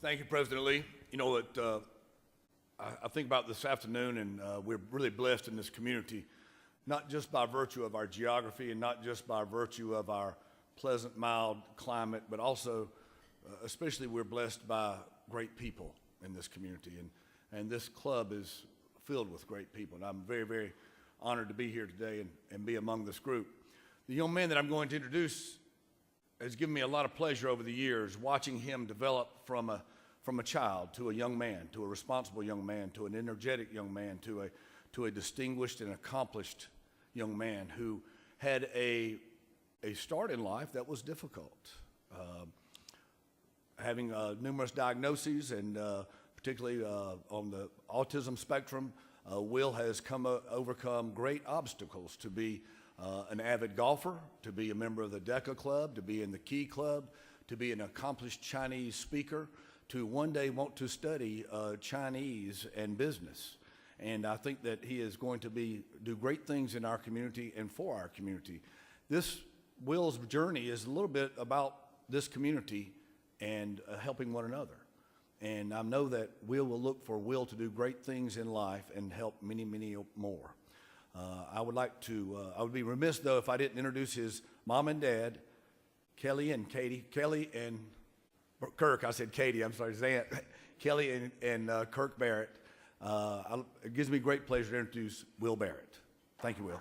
Thank you, President Lee. You know, I think about this afternoon, and we're really blessed in this community, not just by virtue of our geography and not just by virtue of our pleasant, mild climate, but also, especially, we're blessed by great people in this community. And this club is filled with great people. And I'm very, very honored to be here today and be among this group. The young man that I'm going to introduce has given me a lot of pleasure over the years, watching him develop from a child to a young man, to a responsible young man, to an energetic young man, to a distinguished and accomplished young man who had a start in life that was difficult. Having numerous diagnoses, and particularly on the autism spectrum, Will has overcome great obstacles to be an avid golfer, to be a member of the DECA Club, to be in the Key Club, to be an accomplished Chinese speaker, to one day want to study Chinese and business. And I think that he is going to do great things in our community and for our community. Will's journey is a little bit about this community and helping one another. And I know that Will look for Will to do great things in life and help many, many more. I would be remiss, though, if I didn't introduce his mom and dad, Kelly and Kirk. I said Katie, I'm sorry, Zant. Kelly and Kirk Barrett. It gives me great pleasure to introduce Will Barrett. Thank you, Will.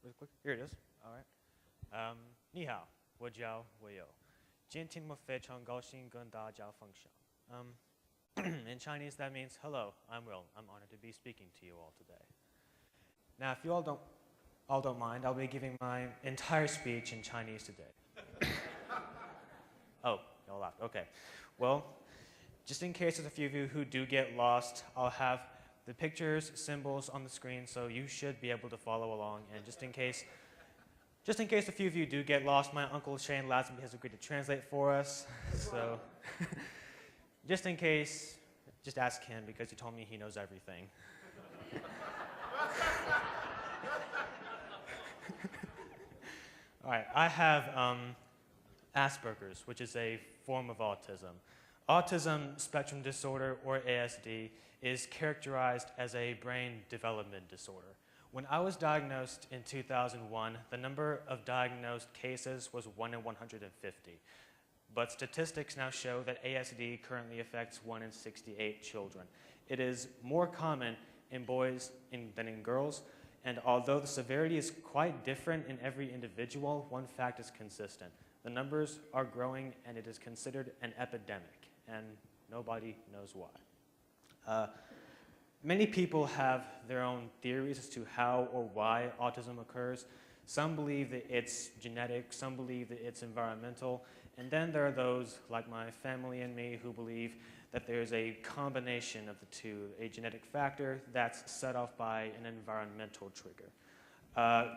Really quick, here it is. All right. 你好，我叫Will。今天我非常高兴跟大家分享。In Chinese, that means hello. I'm Will. I'm honored to be speaking to you all today. Now, if you all don't mind, I'll be giving my entire speech in Chinese today. Oh, y'all laughed. Okay. Well, just in case there's a few of you who do get lost, I'll have the pictures, symbols on the screen, so you should be able to follow along. And just in case a few of you do get lost, my uncle Shane Lazenby has agreed to translate for us. So, just in case, just ask him because he told me he knows everything. All right, I have Asperger's, which is a form of autism. Autism spectrum disorder, or ASD, is characterized as a brain development disorder. When I was diagnosed in 2001, the number of diagnosed cases was 1 in 150. But statistics now show that ASD currently affects 1 in 68 children. It is more common in boys than in girls, and although the severity is quite different in every individual, one fact is consistent. The numbers are growing, and it is considered an epidemic, and nobody knows why. Many people have their own theories as to how or why autism occurs. Some believe that it's genetic, some believe that it's environmental, and then there are those, like my family and me, who believe that there's a combination of the two, a genetic factor that's set off by an environmental trigger.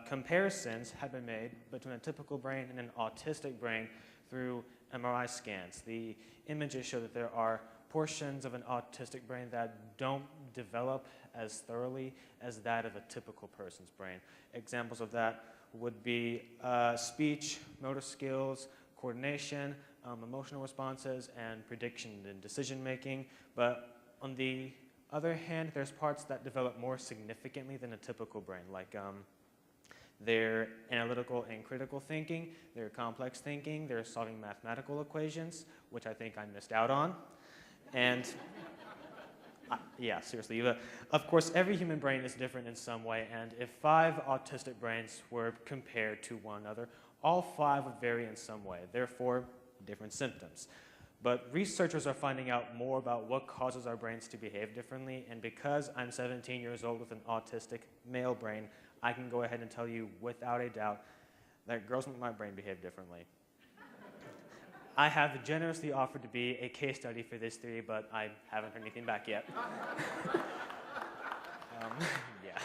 Comparisons have been made between a typical brain and an autistic brain through MRI scans. The images show that there are portions of an autistic brain that don't develop as thoroughly as that of a typical person's brain. Examples of that would be speech, motor skills, coordination, emotional responses, and prediction and decision making. But on the other hand, there's parts that develop more significantly than a typical brain, like their analytical and critical thinking, their complex thinking, their solving mathematical equations, which I think I missed out on. And yeah, seriously. Of course, every human brain is different in some way, and if 5 autistic brains were compared to one another, all 5 would vary in some way, therefore different symptoms. But researchers are finding out more about what causes our brains to behave differently, and because I'm 17 years old with an autistic male brain, I can go ahead and tell you without a doubt that girls with my brain behave differently. I have generously offered to be a case study for this theory, but I haven't heard anything back yet. Yeah.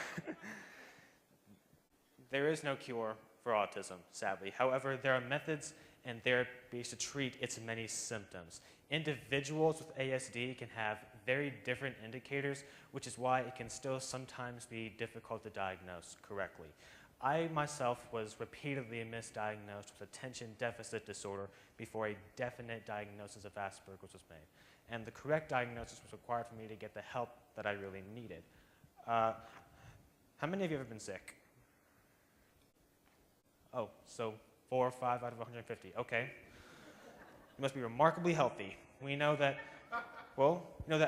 There is no cure for autism, sadly. However, there are methods and therapies to treat its many symptoms. Individuals with ASD can have very different indicators, which is why it can still sometimes be difficult to diagnose correctly. I myself was repeatedly misdiagnosed with attention deficit disorder before a definite diagnosis of Asperger's was made. And the correct diagnosis was required for me to get the help that I really needed. How many of you have ever been sick? Oh, so 4 or 5 out of 150. Okay. You must be remarkably healthy. We know that, well,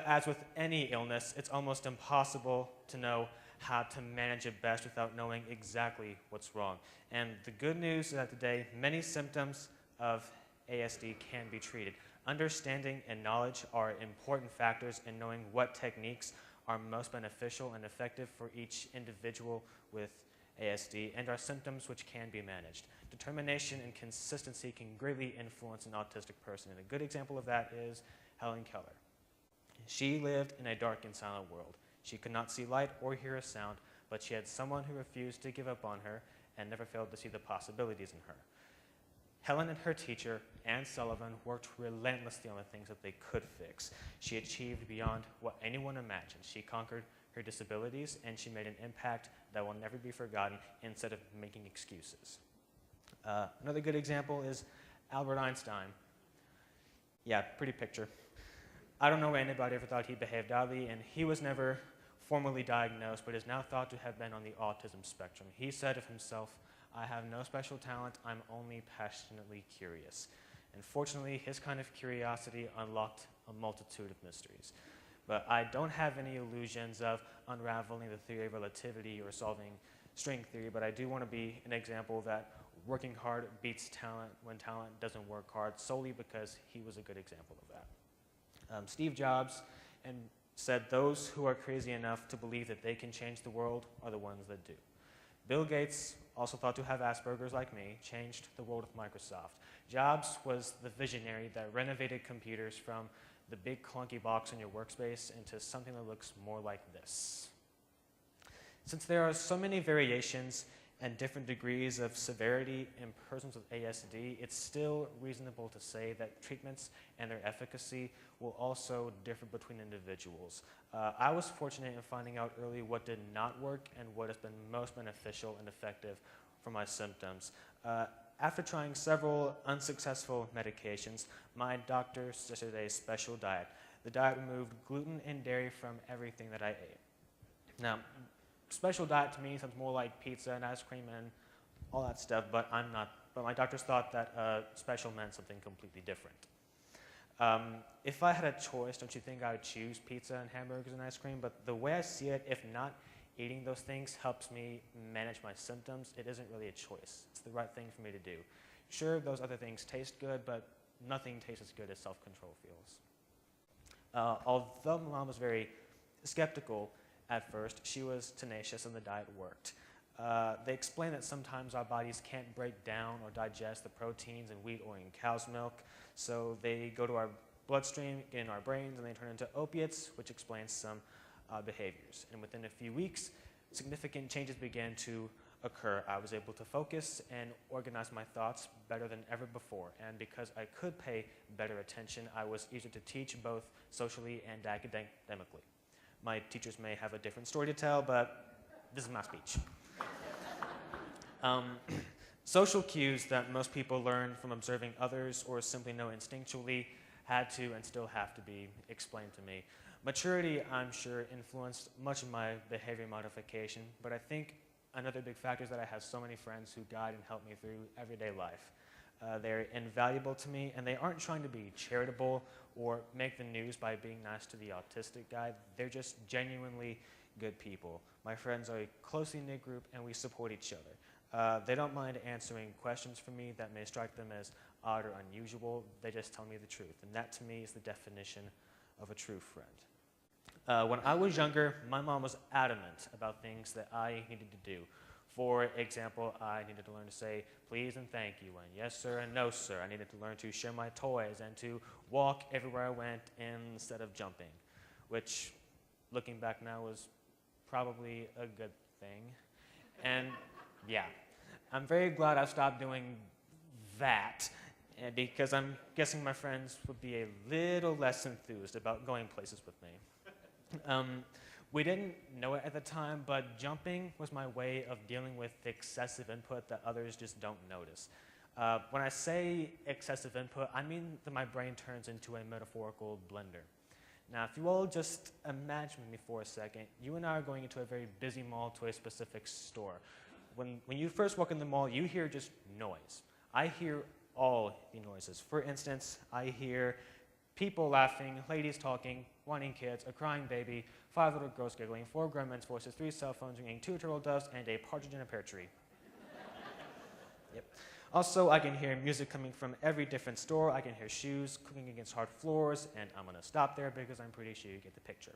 as with any illness, it's almost impossible to know how to manage it best without knowing exactly what's wrong. And the good news is that today, many symptoms of ASD can be treated. Understanding and knowledge are important factors in knowing what techniques are most beneficial and effective for each individual with ASD, and are symptoms which can be managed. Determination and consistency can greatly influence an autistic person, and a good example of that is Helen Keller. She lived in a dark and silent world. She could not see light or hear a sound, but she had someone who refused to give up on her and never failed to see the possibilities in her. Helen and her teacher, Anne Sullivan, worked relentlessly on the things that they could fix. She achieved beyond what anyone imagined. She conquered her disabilities, and she made an impact that will never be forgotten instead of making excuses. Another good example is Albert Einstein. Yeah, pretty picture. I don't know why anybody ever thought he behaved oddly, and he was never formally diagnosed, but is now thought to have been on the autism spectrum. He said of himself, "I have no special talent, I'm only passionately curious." And fortunately, his kind of curiosity unlocked a multitude of mysteries. But I don't have any illusions of unraveling the theory of relativity or solving string theory, but I do want to be an example that working hard beats talent when talent doesn't work hard, solely because he was a good example of that. Steve Jobs said those who are crazy enough to believe that they can change the world are the ones that do. Bill Gates, also thought to have Asperger's like me, changed the world with Microsoft. Jobs was the visionary that renovated computers from the big clunky box in your workspace into something that looks more like this. Since there are so many variations and different degrees of severity in persons with ASD, it's still reasonable to say that treatments and their efficacy will also differ between individuals. I was fortunate in finding out early what did not work and what has been most beneficial and effective for my symptoms. After trying several unsuccessful medications, my doctor suggested a special diet. The diet removed gluten and dairy from everything that I ate. Now, special diet to me sounds more like pizza and ice cream and all that stuff, but my doctors thought that special meant something completely different. If I had a choice, don't you think I would choose pizza and hamburgers and ice cream? But the way I see it, if not eating those things helps me manage my symptoms, it isn't really a choice. It's the right thing for me to do. Sure, those other things taste good, but nothing tastes as good as self-control feels. Although my mom was very skeptical at first, she was tenacious and the diet worked. They explain that sometimes our bodies can't break down or digest the proteins in wheat or in cow's milk, so they go to our bloodstream, get in our brains, and they turn into opiates, which explains some behaviors. And within a few weeks, significant changes began to occur. I was able to focus and organize my thoughts better than ever before, and because I could pay better attention, I was easier to teach both socially and academically. My teachers may have a different story to tell, but this is my speech. Social cues that most people learn from observing others or simply know instinctually had to and still have to be explained to me. Maturity, I'm sure, influenced much of my behavior modification, but I think another big factor is that I have so many friends who guide and help me through everyday life. They're invaluable to me, and they aren't trying to be charitable or make the news by being nice to the autistic guy. They're just genuinely good people. My friends are a closely knit group, and we support each other. They don't mind answering questions for me that may strike them as odd or unusual. They just tell me the truth, and that to me is the definition of a true friend. When I was younger, my mom was adamant about things that I needed to do. For example, I needed to learn to say please and thank you, and yes sir and no sir. I needed to learn to share my toys and to walk everywhere I went instead of jumping, which, looking back now, was probably a good thing. And yeah, I'm very glad I stopped doing that and because I'm guessing my friends would be a little less enthused about going places with me. We didn't know it at the time, but jumping was my way of dealing with excessive input that others just don't notice. When I say excessive input, I mean that my brain turns into a metaphorical blender. Now, if you all just imagine me for a second, you and I are going into a very busy mall to a specific store. When you first walk in the mall, you hear just noise. I hear all the noises. For instance, I hear people laughing, ladies talking, whining kids, a crying baby, 5 little girls giggling, 4 grown men's voices, 3 cell phones ringing, 2 turtle doves, and a partridge in a pear tree. Yep. Also, I can hear music coming from every different store. I can hear shoes clicking against hard floors, and I'm going to stop there because I'm pretty sure you get the picture.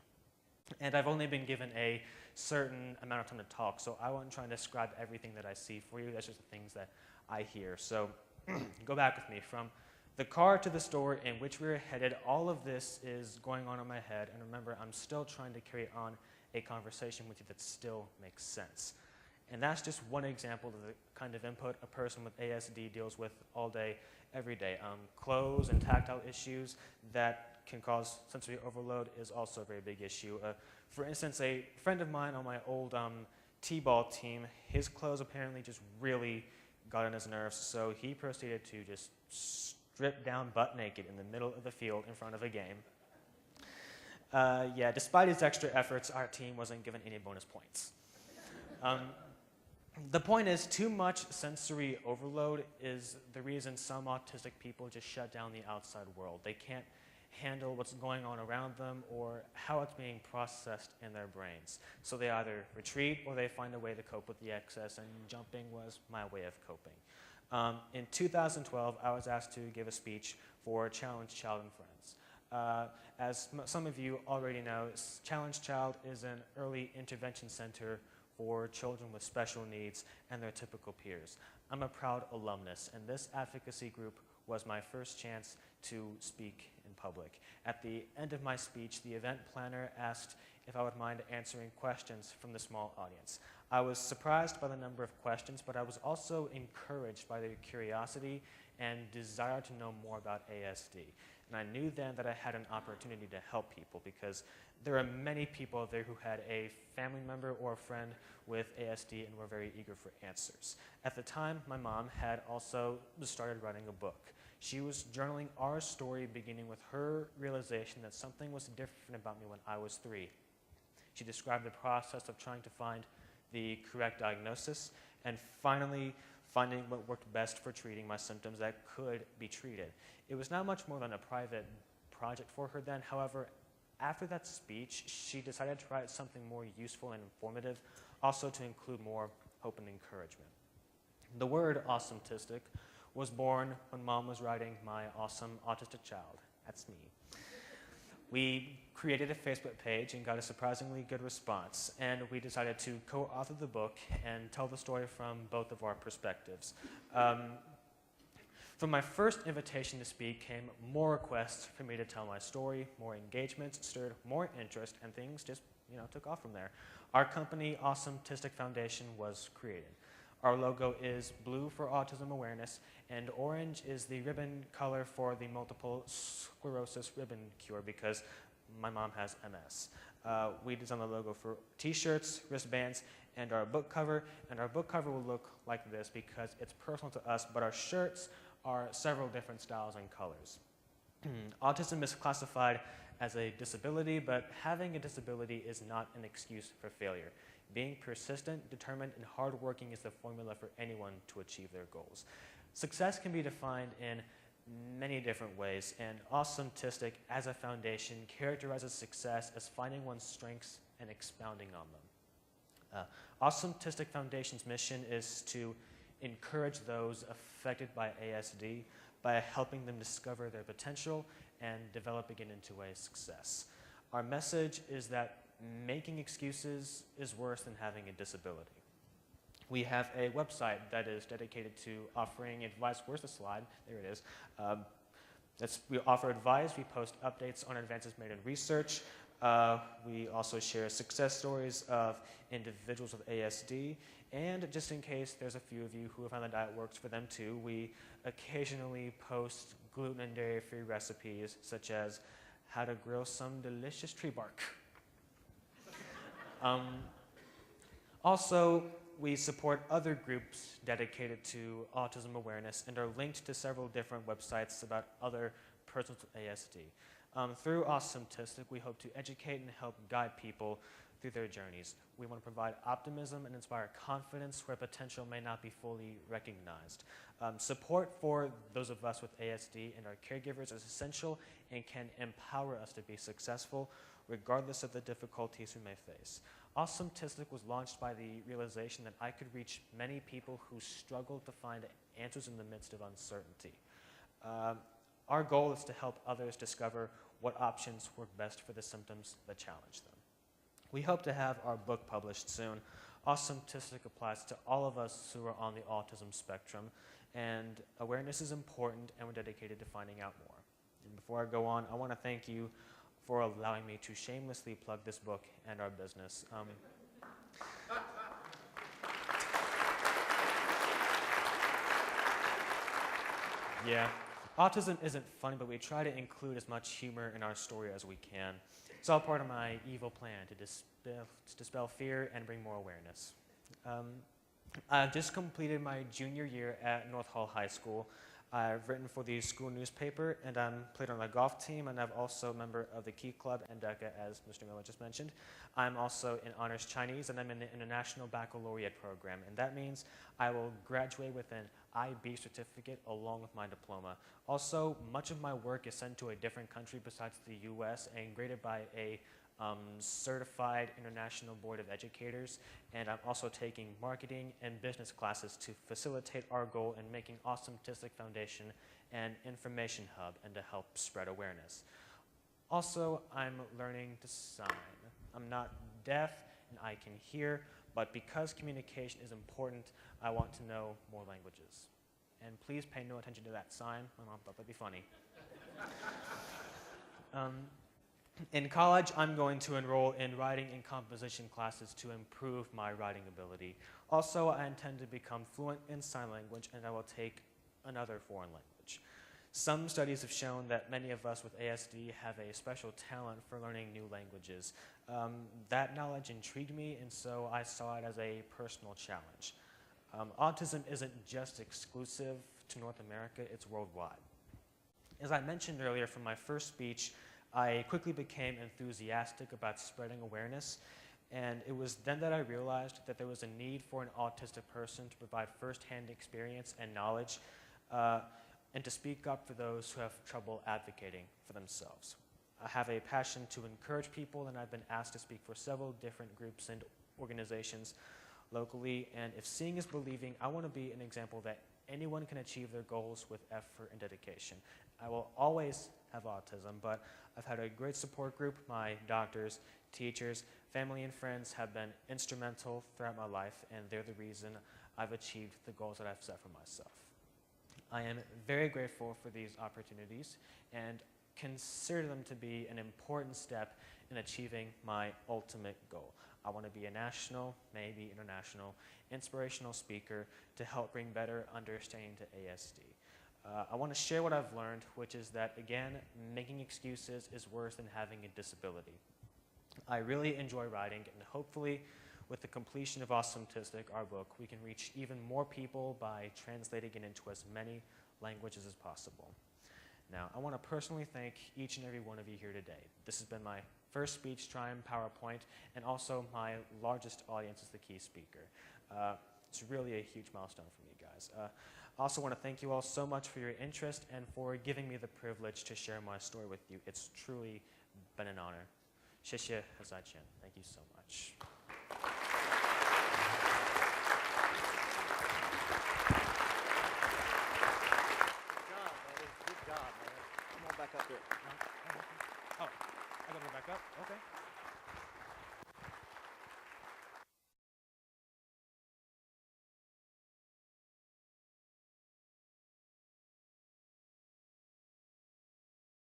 And I've only been given a certain amount of time to talk, so I won't try and describe everything that I see for you. That's just the things that I hear. So go back with me. From the car to the store in which we were headed, all of this is going on in my head. And remember, I'm still trying to carry on a conversation with you that still makes sense. And that's just one example of the kind of input a person with ASD deals with all day, every day. Clothes and tactile issues that can cause sensory overload is also a very big issue. For instance, a friend of mine on my old t-ball team, his clothes apparently just really got on his nerves, so he proceeded to just strip down butt naked in the middle of the field in front of a game. Yeah, despite his extra efforts, our team wasn't given any bonus points. The point is, too much sensory overload is the reason some autistic people just shut down the outside world. They can't handle what's going on around them or how it's being processed in their brains. So they either retreat or they find a way to cope with the excess, and jumping was my way of coping. In 2012, I was asked to give a speech for Challenge Child and Friends. As some of you already know, Challenge Child is an early intervention center for children with special needs and their typical peers. I'm a proud alumnus, and this advocacy group was my first chance to speak in public. At the end of my speech, the event planner asked if I would mind answering questions from the small audience. I was surprised by the number of questions, but I was also encouraged by their curiosity and desire to know more about ASD. And I knew then that I had an opportunity to help people, because there are many people out there who had a family member or a friend with ASD and were very eager for answers. At the time, my mom had also started writing a book. She was journaling our story, beginning with her realization that something was different about me when I was 3. She described the process of trying to find the correct diagnosis and finally finding what worked best for treating my symptoms that could be treated. It was not much more than a private project for her then. However, after that speech, she decided to write something more useful and informative, also to include more hope and encouragement. The word awesometistic was born when Mom was writing My Awesome Autistic Child. That's me. We created a Facebook page and got a surprisingly good response, and we decided to co-author the book and tell the story from both of our perspectives. From my first invitation to speak came more requests for me to tell my story, more engagements stirred more interest, and things just, took off from there. Our company, Awesome Autistic Foundation, was created. Our logo is blue for autism awareness, and orange is the ribbon color for the multiple sclerosis ribbon cure, because my mom has MS. We designed the logo for t-shirts, wristbands, and our book cover. And our book cover will look like this because it's personal to us, but our shirts are several different styles and colors. Autism is classified as a disability, but having a disability is not an excuse for failure. Being persistent, determined, and hardworking is the formula for anyone to achieve their goals. Success can be defined in many different ways, and Awesome Autistic as a foundation characterizes success as finding one's strengths and expounding on them. Awesome Autistic Foundation's mission is to encourage those affected by ASD by helping them discover their potential and develop again into a success. Our message is that making excuses is worse than having a disability. We have a website that is dedicated to offering advice. Where's the slide? There it is. We offer advice. We post updates on advances made in research. We also share success stories of individuals with ASD, and just in case there's a few of you who have found the diet works for them too, we occasionally post gluten and dairy-free recipes, such as how to grill some delicious tree bark. Also, we support other groups dedicated to autism awareness and are linked to several different websites about other persons with ASD. Through Awesometistic, we hope to educate and help guide people through their journeys. We want to provide optimism and inspire confidence where potential may not be fully recognized. Support for those of us with ASD and our caregivers is essential and can empower us to be successful regardless of the difficulties we may face. Awesometistic was launched by the realization that I could reach many people who struggle to find answers in the midst of uncertainty. Our goal is to help others discover what options work best for the symptoms that challenge them. We hope to have our book published soon. Awesometistic applies to all of us who are on the autism spectrum, and awareness is important, and we're dedicated to finding out more. And before I go on, I want to thank you for allowing me to shamelessly plug this book and our business. Yeah, autism isn't funny, but we try to include as much humor in our story as we can. It's all part of my evil plan to dispel fear and bring more awareness. I just completed my junior year at North Hall High School. I've written for the school newspaper, and I'm played on the golf team, and I'm also a member of the Key Club and DECA, as Mr. Miller just mentioned. I'm also in Honors Chinese, and I'm in the International Baccalaureate program, and that means I will graduate with an IB certificate along with my diploma. Also, much of my work is sent to a different country besides the US and graded by a certified international board of educators, and I'm also taking marketing and business classes to facilitate our goal in making Awesometistic Foundation an information hub and to help spread awareness. Also, I'm learning to sign. I'm not deaf and I can hear, but because communication is important, I want to know more languages. And please pay no attention to that sign. My mom thought that'd be funny. In college, I'm going to enroll in writing and composition classes to improve my writing ability. Also, I intend to become fluent in sign language, and I will take another foreign language. Some studies have shown that many of us with ASD have a special talent for learning new languages. That knowledge intrigued me, and so I saw it as a personal challenge. Autism isn't just exclusive to North America, it's worldwide. As I mentioned earlier from my first speech, I quickly became enthusiastic about spreading awareness, and it was then that I realized that there was a need for an autistic person to provide firsthand experience and knowledge, and to speak up for those who have trouble advocating for themselves. I have a passion to encourage people, and I've been asked to speak for several different groups and organizations locally, and if seeing is believing, I want to be an example that anyone can achieve their goals with effort and dedication. I will always have autism, but I've had a great support group. My doctors, teachers, family, and friends have been instrumental throughout my life, and they're the reason I've achieved the goals that I've set for myself. I am very grateful for these opportunities and consider them to be an important step in achieving my ultimate goal. I want to be a national, maybe international, inspirational speaker to help bring better understanding to ASD. I want to share what I've learned, which is that, again, making excuses is worse than having a disability. I really enjoy writing, and hopefully, with the completion of Awesometistic, our book, we can reach even more people by translating it into as many languages as possible. Now, I want to personally thank each and every one of you here today. This has been my first speech trying PowerPoint, and also my largest audience as the key speaker. It's really a huge milestone for me, guys. I also want to thank you all so much for your interest and for giving me the privilege to share my story with you. It's truly been an honor. 谢谢，何在前. Thank you so much.